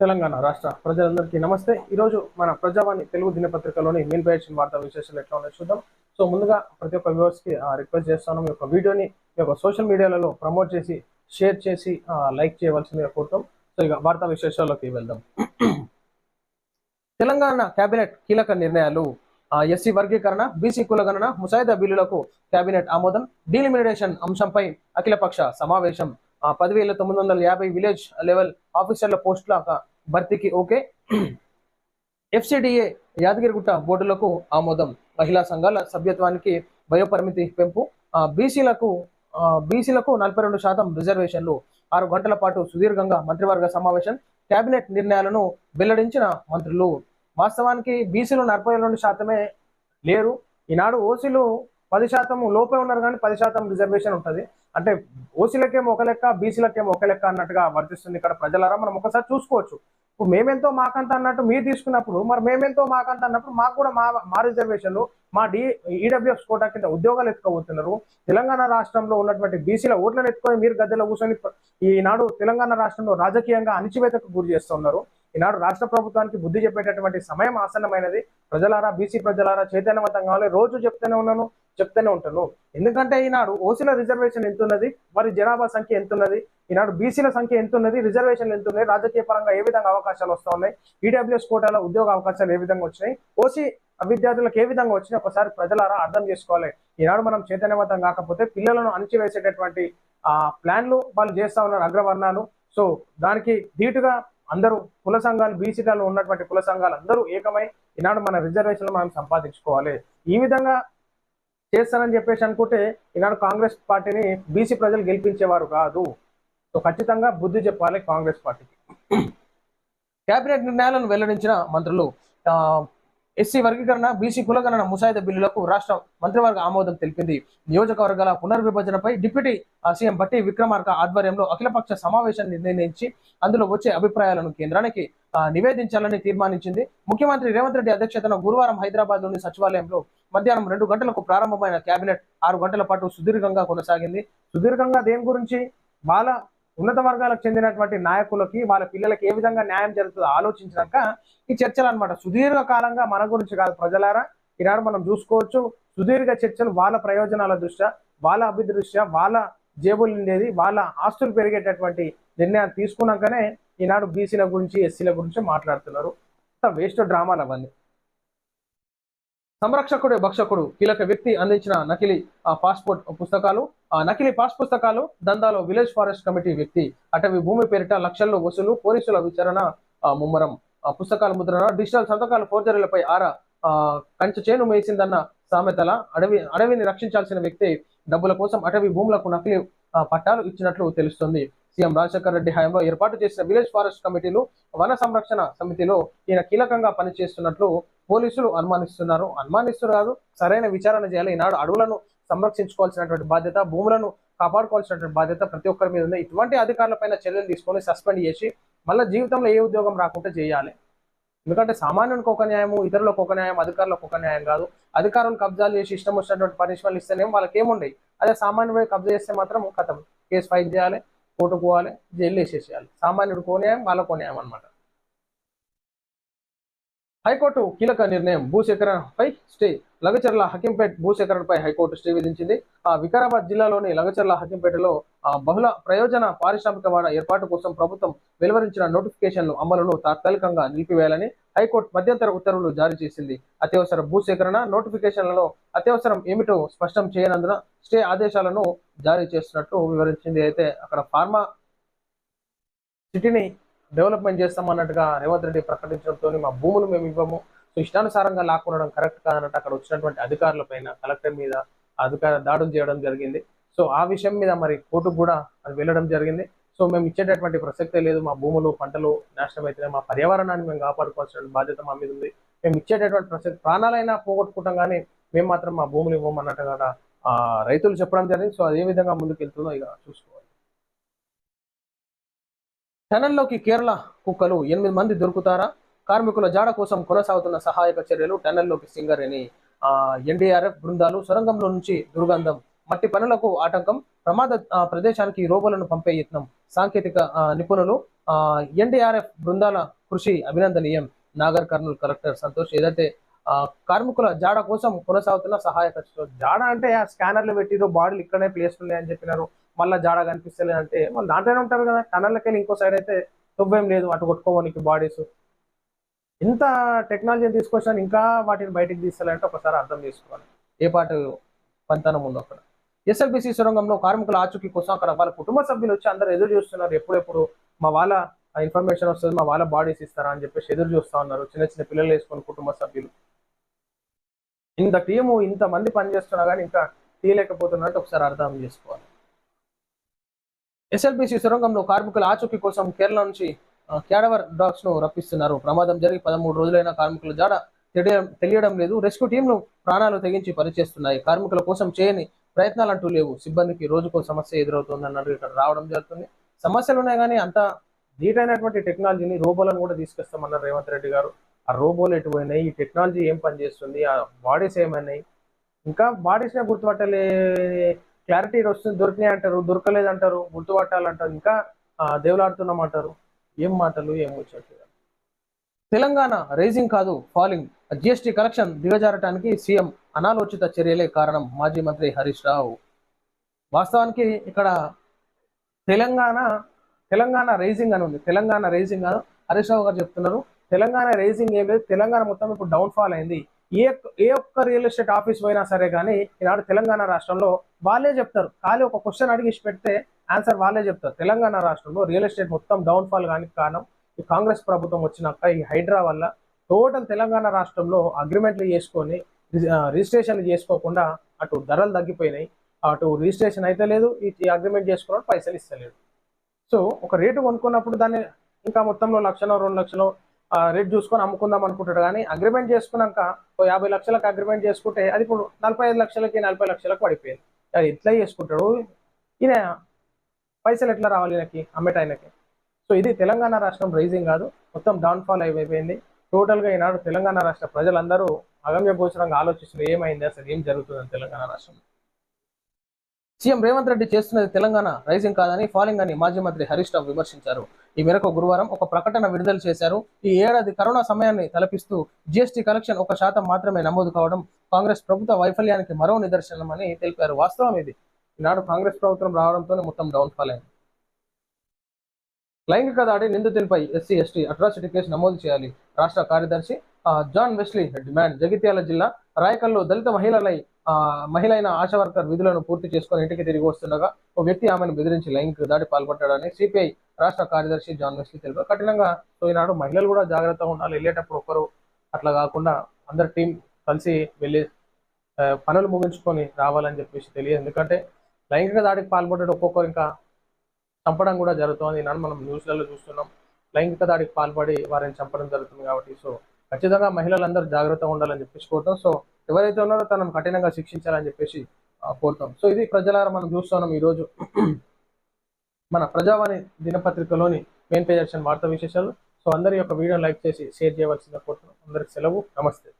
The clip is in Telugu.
తెలంగాణ రాష్ట్ర ప్రజలందరికీ నమస్తే. ఈరోజు మన ప్రజావాణి తెలుగు దినపత్రికలోని మెయిన్ పేజ్ వార్తా విశేషాలు ఎట్లా ఉన్నాయో చూద్దాం. సో ముందుగా ప్రతి ఒక్క వ్యూవర్స్కి రిక్వెస్ట్ చేస్తాను, మీ యొక్క వీడియోని మీ యొక్క సోషల్ మీడియాలలో ప్రమోట్ చేసి షేర్ చేసి లైక్ చేయవలసిందిగా కోరుతాం. సో ఇక వార్తా విశేషాల్లోకి వెళ్దాం. తెలంగాణ కేబినెట్ కీలక నిర్ణయాలు. ఎస్సీ వర్గీకరణ, బీసీ కులగణన, ముసాయిదా బిల్లులకు కేబినెట్ ఆమోదం. డీలిమిటేషన్ అంశంపై అఖిలపక్ష సమావేశం. 10,950 విలేజ్ లెవెల్ ఆఫీసర్ల పోస్టుల భర్తీకి ఓకే. ఎఫ్సిడిఏ యాదగిరిగుట్ట బోర్డులకు ఆమోదం. మహిళా సంఘాల సభ్యత్వానికి వయోపరిమితి పెంపు. బీసీలకు 42% రిజర్వేషన్లు. 6 గంటల పాటు సుదీర్ఘంగా మంత్రివర్గ సమావేశం. కేబినెట్ నిర్ణయాలను వెల్లడించిన మంత్రులు. వాస్తవానికి బీసీలు 42% లేరు. ఈనాడు ఓసీలు 10% లోపే ఉన్నారు, కానీ 10% రిజర్వేషన్ ఉంటుంది. అంటే ఓసీలకేమో ఒక లెక్క, బీసీలకేమో ఒక లెక్క అన్నట్టుగా వర్తిస్తుంది. ఇక్కడ ప్రజలారా మనం ఒకసారి చూసుకోవచ్చు. ఇప్పుడు మేమెంతో మాకంత అన్నట్టు మీరు తీసుకున్నప్పుడు, మరి మేమెంతో మాకంత అన్నప్పుడు మాకు కూడా మా రిజర్వేషన్లు, మా ఈడబ్ల్యూఎఫ్ కోటా కింద ఉద్యోగాలు ఎత్తుకోబోతున్నారు. తెలంగాణ రాష్ట్రంలో ఉన్నటువంటి బీసీల ఓట్లను ఎత్తుకొని మీరు గద్దెలో కూర్చొని ఈనాడు తెలంగాణ రాష్ట్రంలో రాజకీయంగా అణిచివేతకు గురి చేస్తున్నారు. ఈనాడు రాష్ట్ర ప్రభుత్వానికి బుద్ధి చెప్పేటటువంటి సమయం ఆసన్నమైనది. ప్రజలారా, బీసీ ప్రజలారా చైతన్యవంతం కావాలి. రోజు చెప్తూనే ఉంటాను. ఎందుకంటే ఈనాడు ఓసీల రిజర్వేషన్ ఎంత ఉన్నది, వారి జనాభా సంఖ్య ఎంత ఉన్నది, ఈనాడు బీసీల సంఖ్య ఎంత ఉన్నది, రిజర్వేషన్లు ఎంత ఉన్నాయి, రాజకీయ పరంగా ఏ విధంగా అవకాశాలు వస్తూ ఉన్నాయి, ఈడబ్ల్యూఎస్ కోటాలో ఉద్యోగ అవకాశాలు ఏ విధంగా వచ్చినాయి, ఓసీ విద్యార్థులకు ఏ విధంగా వచ్చినాయి, ఒకసారి ప్రజలారా అర్థం చేసుకోవాలి. ఈనాడు మనం చైతన్యవంతం కాకపోతే పిల్లలను అణిచివేసేటటువంటి ప్లాన్లు వాళ్ళు చేస్తా ఉన్నారు అగ్రవర్ణాలు. సో దానికి ధీటుగా అందరూ కుల సంఘాలు, బీసీలలో ఉన్నటువంటి కుల సంఘాలు అందరూ ఏకమై ఈనాడు మన రిజర్వేషన్లు మనం సంపాదించుకోవాలి. ఈ విధంగా చేస్తానని చెప్పేసి అనుకుంటే ఈనాడు కాంగ్రెస్ పార్టీని బీసీ ప్రజలు గెలిపించేవారు కాదు. సో ఖచ్చితంగా బుద్ధి చెప్పాలి కాంగ్రెస్ పార్టీకి. కేబినెట్ నిర్ణయాలను వెల్లడించిన మంత్రులు. ఎస్సీ వర్గీకరణ, బీసీ కులగణన, ముసాయిదా బిల్లులకు రాష్ట్ర మంత్రివర్గ ఆమోదం తెలిపింది. నియోజకవర్గాల పునర్విభజనపై డిప్యూటీ సీఎం బట్టి విక్రమార్క ఆధ్వర్యంలో అఖిలపక్ష సమావేశం నిర్ణయించి అందులో వచ్చే అభిప్రాయాలను కేంద్రానికి నివేదించాలని తీర్మానించింది. ముఖ్యమంత్రి రేవంత్ రెడ్డి అధ్యక్షతన గురువారం హైదరాబాద్ లోని సచివాలయంలో మధ్యాహ్నం 2 గంటలకు ప్రారంభమైన కేబినెట్ 6 గంటల పాటు సుదీర్ఘంగా కొనసాగింది. సుదీర్ఘంగా దేని గురించి? వాళ్ళ ఉన్నత వర్గాలకు చెందినటువంటి నాయకులకి, వాళ్ళ పిల్లలకి ఏ విధంగా న్యాయం జరుగుతుందో ఆలోచించాక ఈ చర్చలు అనమాట. సుదీర్ఘ కాలంగా మన గురించి కాదు ప్రజలారా, ఈనాడు మనం చూసుకోవచ్చు. సుదీర్ఘ చర్చలు వాళ్ళ ప్రయోజనాల దృష్ట్యా, వాళ్ళ అభివృద్ధి దృష్ట్యా, వాళ్ళ జేబులు నిండేది, వాళ్ళ ఆస్తులు పెరిగేటటువంటి నిర్ణయాలు తీసుకున్నాకనే ఈనాడు బీసీల గురించి, ఎస్సీల గురించి మాట్లాడుతున్నారు. వేస్ట్ డ్రామాలు అవన్నీ. సంరక్షకుడు భక్షకుడు కీలక వ్యక్తి అందించిన నకిలీ పాస్పోర్ట్ పుస్తకాలు. నకిలీ పాస్ పుస్తకాలు దందాలో విలేజ్ ఫారెస్ట్ కమిటీ వ్యక్తి. అటవీ భూమి పేరిట లక్షల్లో వసూలు, పోలీసుల విచారణ ముమ్మరం. పుస్తకాల ముద్రణ, డిజిటల్ సంతకాల ఫోర్జరీలపై కంచె చేను మేసిందన్న సామెతల. అడవిని రక్షించాల్సిన వ్యక్తి డబ్బుల కోసం అటవీ భూములకు నకిలీ పట్టాలు ఇచ్చినట్లు తెలుస్తుంది. సీఎం రాజశేఖర రెడ్డి హయాంలో ఏర్పాటు చేసిన విలేజ్ ఫారెస్ట్ కమిటీలు, వన సంరక్షణ సమితిలో ఈయన కీలకంగా పనిచేస్తున్నట్లు పోలీసులు అనుమానిస్తున్నారు కాదు, సరైన విచారణ చేయాలి. ఈనాడు అడవులను సంరక్షించుకోవాల్సినటువంటి బాధ్యత, భూములను కాపాడుకోవాల్సినటువంటి బాధ్యత ప్రతి ఒక్కరి మీద ఉంది. ఇటువంటి అధికారులపైన చర్యలు తీసుకొని సస్పెండ్ చేసి మళ్ళీ జీవితంలో ఏ ఉద్యోగం రాకుండా చేయాలి. ఎందుకంటే సామాన్యునికి ఒక న్యాయము, ఇతరులకు ఒక న్యాయం, అధికారులకు ఒక న్యాయం కాదు. అధికారులు కబ్జాలు చేసి ఇష్టం వచ్చినటువంటి పనిష్మెంట్లు ఇస్తేనేమో వాళ్ళకి ఏముండయి. అదే సామాన్యుడు కబ్జా చేస్తే మాత్రం కథం, కేసు ఫైల్ చేయాలి, కోర్టుకు పోవాలి, జైలు వేసేసేయాలి. సామాన్యుడు కో న్యాయం, వాళ్ళకో న్యాయం అనమాట. హైకోర్టు కీలక నిర్ణయం. భూసేకరణపై స్టే. లగచర్ల హకీంపేట్ భూసేకరణపై హైకోర్టు స్టే విధించింది. వికారాబాద్ జిల్లాలోని లగచర్ల హకీంపేటలో బహుళ ప్రయోజన పారిశ్రామిక వాడ ఏర్పాటు కోసం ప్రభుత్వం వెలువరించిన నోటిఫికేషన్లు అమలును తాత్కాలికంగా నిలిపివేయాలని హైకోర్టు మధ్యంతర ఉత్తర్వులు జారీ చేసింది. అత్యవసర భూసేకరణ నోటిఫికేషన్లలో అత్యవసరం ఏమిటో స్పష్టం చేయనందున స్టే ఆదేశాలను జారీ చేస్తున్నట్టు వివరించింది. అయితే అక్కడ ఫార్మా సిటీని డెవలప్మెంట్ చేస్తామన్నట్టుగా రేవంత్ రెడ్డి ప్రకటించడంతో మా భూములు మేము ఇవ్వము, సో ఇష్టానుసారంగా లాక్కొనడం కరెక్ట్ కాదన్నట్టు అక్కడ వచ్చినటువంటి అధికారుల పైన, కలెక్టర్ మీద దాడులు చేయడం జరిగింది. సో ఆ విషయం మీద మరి కోర్టుకు కూడా అది వెళ్ళడం జరిగింది. సో మేము ఇచ్చేటటువంటి ప్రసక్తే లేదు, మా భూములు పంటలు నాశనం అయితే మా పర్యావరణాన్ని మేము కాపాడుకోవాల్సిన బాధ్యత మా మీద ఉంది, మేము ఇచ్చేటటువంటి ప్రసక్తి ప్రాణాలైనా పోగొట్టుకుంటాం కానీ మేము మాత్రం మా భూములు ఇవ్వమన్నట్టుగా రైతులు చెప్పడం జరిగింది. సో అదే విధంగా ముందుకు వెళ్తుందో ఇక చూసుకోవాలి. టనల్లోకి కేరళ కుక్కలు 8 మంది దొరుకుతారా? కార్మికుల జాడ కోసం కొనసాగుతున్న సహాయక చర్యలు. టనల్లోకి సింగరేణి ఎన్డీఆర్ఎఫ్ బృందాలు. సొరంగంలో నుంచి దుర్గంధం. మట్టి పనులకు ఆటంకం. ప్రమాద ప్రదేశానికి రోబోలను పంపే యత్నం. సాంకేతిక నిపుణులు, ఎన్డీఆర్ఎఫ్ బృందాల కృషి అభినందనీయం. నాగర్ కర్నూలు కలెక్టర్ సంతోష్. ఏదైతే కార్మికుల జాడ కోసం కొనసాగుతున్న సహాయక జాడ అంటే ఆ స్కానర్లు పెట్టిరు, బాడీలు ఇక్కడనే ప్లేస్ ఉన్నాయని చెప్పినారు, మళ్ళీ జాడ కనిపిస్తలేదు అంటే వాళ్ళు దాంట్లోనే ఉంటారు కదా. టనల్కి వెళ్ళి ఇంకో సైడ్ అయితే తువ్వేం లేదు అటు కొట్టుకోవడానికి బాడీస్. ఇంత టెక్నాలజీని తీసుకొచ్చిన ఇంకా వాటిని బయటికి తీస్తాలంటే ఒకసారి అర్థం చేసుకోవాలి ఏ పాటు పంతనం ఉందో అక్కడ. ఎస్ఎల్బిసి సొరంగంలో కార్మికుల ఆచూకీ కోసం అక్కడ వాళ్ళ కుటుంబ సభ్యులు వచ్చి అందరూ ఎదురు చూస్తున్నారు. ఎప్పుడెప్పుడు మా వాళ్ళ ఇన్ఫర్మేషన్ వస్తుంది, మా వాళ్ళ బాడీస్ ఇస్తారా అని చెప్పేసి ఎదురు చూస్తా ఉన్నారు. చిన్న చిన్న పిల్లలు వేసుకొని కుటుంబ సభ్యులు. ఇంత టీము ఇంతమంది పనిచేస్తున్నా కానీ ఇంకా తీయలేకపోతున్నట్టు ఒకసారి అర్థం చేసుకోవాలి. ఎస్ఎల్బిసి సొరంగంలో కార్మికుల ఆచూకీ కోసం కేరళ నుంచి క్యాడవర్ డాగ్స్ ను రప్పిస్తున్నారు. ప్రమాదం జరిగి 13 రోజులైన కార్మికుల జాడ తెలియడం లేదు. రెస్క్యూ టీంలు ప్రాణాలు తెగించి పనిచేస్తున్నాయి. కార్మికుల కోసం చేయని ప్రయత్నాలు అంటూ లేవు. సిబ్బందికి రోజుకో సమస్య ఎదురవుతుంది అన్నట్టు ఇక్కడ రావడం జరుగుతుంది. సమస్యలు ఉన్నాయి కానీ అంత నీటైనటువంటి టెక్నాలజీని, రోబోలను కూడా తీసుకొస్తామన్నారు రేవంత్ రెడ్డి గారు. ఆ రోబోలు ఎటు పోయినాయి, ఈ టెక్నాలజీ ఏం పనిచేస్తుంది, ఆ బాడీస్ ఏమైనాయి, ఇంకా బాడీస్నే గుర్తుపట్టలే క్లారిటీ వస్తుంది. దొరికినాయి అంటారు, దొరకలేదు అంటారు, గుర్తుపట్టాలంటారు, ఇంకా దేవులాడుతున్నాం అంటారు. ఏం మాటలు, ఏం ముచ్చట్లు. తెలంగాణ రైజింగ్ కాదు ఫాలింగ్. జిఎస్టీ కలెక్షన్ దిగజారటానికి సీఎం అనాలోచిత చర్యలే కారణం. మాజీ మంత్రి హరీష్ రావు. వాస్తవానికి ఇక్కడ తెలంగాణ రైజింగ్ అని ఉంది. తెలంగాణ రైజింగ్ అని హరీష్ రావు గారు చెప్తున్నారు. తెలంగాణ రైజింగ్ ఏం లేదు. తెలంగాణ మొత్తం ఇప్పుడు డౌన్ ఫాల్ అయింది. ఏ ఒక్క రియల్ ఎస్టేట్ ఆఫీస్ పోయినా సరే కానీ ఈనాడు తెలంగాణ రాష్ట్రంలో వాళ్ళే చెప్తారు. ఖాళీ ఒక క్వశ్చన్ అడిగి పెడితే ఆన్సర్ వాళ్ళే చెప్తారు. తెలంగాణ రాష్ట్రంలో రియల్ ఎస్టేట్ మొత్తం డౌన్ ఫాల్ కానీ కారణం ఈ కాంగ్రెస్ ప్రభుత్వం వచ్చినాక ఈ హైడ్రా వల్ల టోటల్ తెలంగాణ రాష్ట్రంలో అగ్రిమెంట్లు చేసుకొని రిజిస్ట్రేషన్లు చేసుకోకుండా అటు ధరలు తగ్గిపోయినాయి, అటు రిజిస్ట్రేషన్ అయితే లేదు, ఈ అగ్రిమెంట్ చేసుకోవడం పైసలు ఇస్తలేదు. సో ఒక రేటు కొనుక్కున్నప్పుడు దాన్ని ఇంకా మొత్తంలో 1 లక్షలో 2 లక్షలో రేట్ చూసుకొని అమ్ముకుందాం అనుకుంటాడు. కానీ అగ్రిమెంట్ చేసుకున్నాక 50 లక్షలకు అగ్రిమెంట్ చేసుకుంటే అది ఇప్పుడు 45 లక్షలకి 40 లక్షలకు పడిపోయింది. అది ఎట్లా చేసుకుంటాడు ఈయన, పైసలు ఎట్లా రావాలి ఈయనకి, అమ్మేటాయనకి. సో ఇది తెలంగాణ రాష్ట్రం రైజింగ్ కాదు, మొత్తం డౌన్ఫాల్ అయిపోయింది. టోటల్గా ఈనాడు తెలంగాణ రాష్ట్ర ప్రజలందరూ అగమ్య గోచరంగా ఆలోచిస్తున్నారు ఏమైంది, అసలు ఏం జరుగుతుంది తెలంగాణ రాష్ట్రంలో. సీఎం రేవంత్ రెడ్డి చేస్తున్నది తెలంగాణ రైజింగ్ కాదని ఫాలింగ్ అని మాజీ మంత్రి హరీష్ రావు విమర్శించారు. ఈ మేరకు గురువారం ఒక ప్రకటన విడుదల చేశారు. ఈ ఏడాది కరోనా సమయాన్ని తలపిస్తూ జీఎస్టీ కలెక్షన్ 1% మాత్రమే నమోదు కావడం కాంగ్రెస్ ప్రభుత్వ వైఫల్యానికి మరో నిదర్శనమని తెలిపారు. వాస్తవం ఇది. ఈనాడు కాంగ్రెస్ ప్రభుత్వం రావడంతోనే మొత్తం డౌన్ఫాల్ అయింది. లైంగిక దాడి నిందితులపై ఎస్సీ ఎస్టీ అట్రాసిటీ కేసు నమోదు చేయాలి. రాష్ట్ర కార్యదర్శి జాన్ వెస్లీ డిమాండ్. జగిత్యాల జిల్లా రాయకల్లో దళిత మహిళైన ఆశా వర్కర్ విధులను పూర్తి చేసుకుని ఇంటికి తిరిగి వస్తుండగా ఓ వ్యక్తి ఆమెను బెదిరించి లైంగిక దాడి పాల్పడ్డాడని సిపిఐ రాష్ట్ర కార్యదర్శి జాన్ వెస్లీ తెలిపారు. కఠినంగా ఈనాడు మహిళలు కూడా జాగ్రత్తగా ఉండాలి. వెళ్ళేటప్పుడు ఒకరు అట్లా కాకుండా అందరు టీం కలిసి వెళ్ళి పనులు ముగించుకొని రావాలని చెప్పేసి తెలియదు. ఎందుకంటే లైంగిక దాడికి పాల్పడ్డాడు ఒక్కొక్కరు ఇంకా చంపడం కూడా జరుగుతుంది. ఈనాడు మనం న్యూస్లలో చూస్తున్నాం. లైంగిక దాడికి పాల్పడి వారిని చంపడం జరుగుతుంది కాబట్టి సో ఖచ్చితంగా మహిళలందరూ జాగ్రత్తగా ఉండాలని చెప్పేసి కోరుతాం. సో ఎవరైతే ఉన్నారో తనను కఠినంగా శిక్షించాలని చెప్పేసి కోరుతాం. సో ఇది ప్రజలారా మనం చూస్తున్నాం ఈరోజు మన ప్రజావాణి దినపత్రికలోని మెయిన్ పేజ్ వార్తా విశేషాలు. సో అందరి యొక్క వీడియోని లైక్ చేసి షేర్ చేయవలసిందిగా కోరుతున్నాం. అందరికి సెలవు, నమస్తే.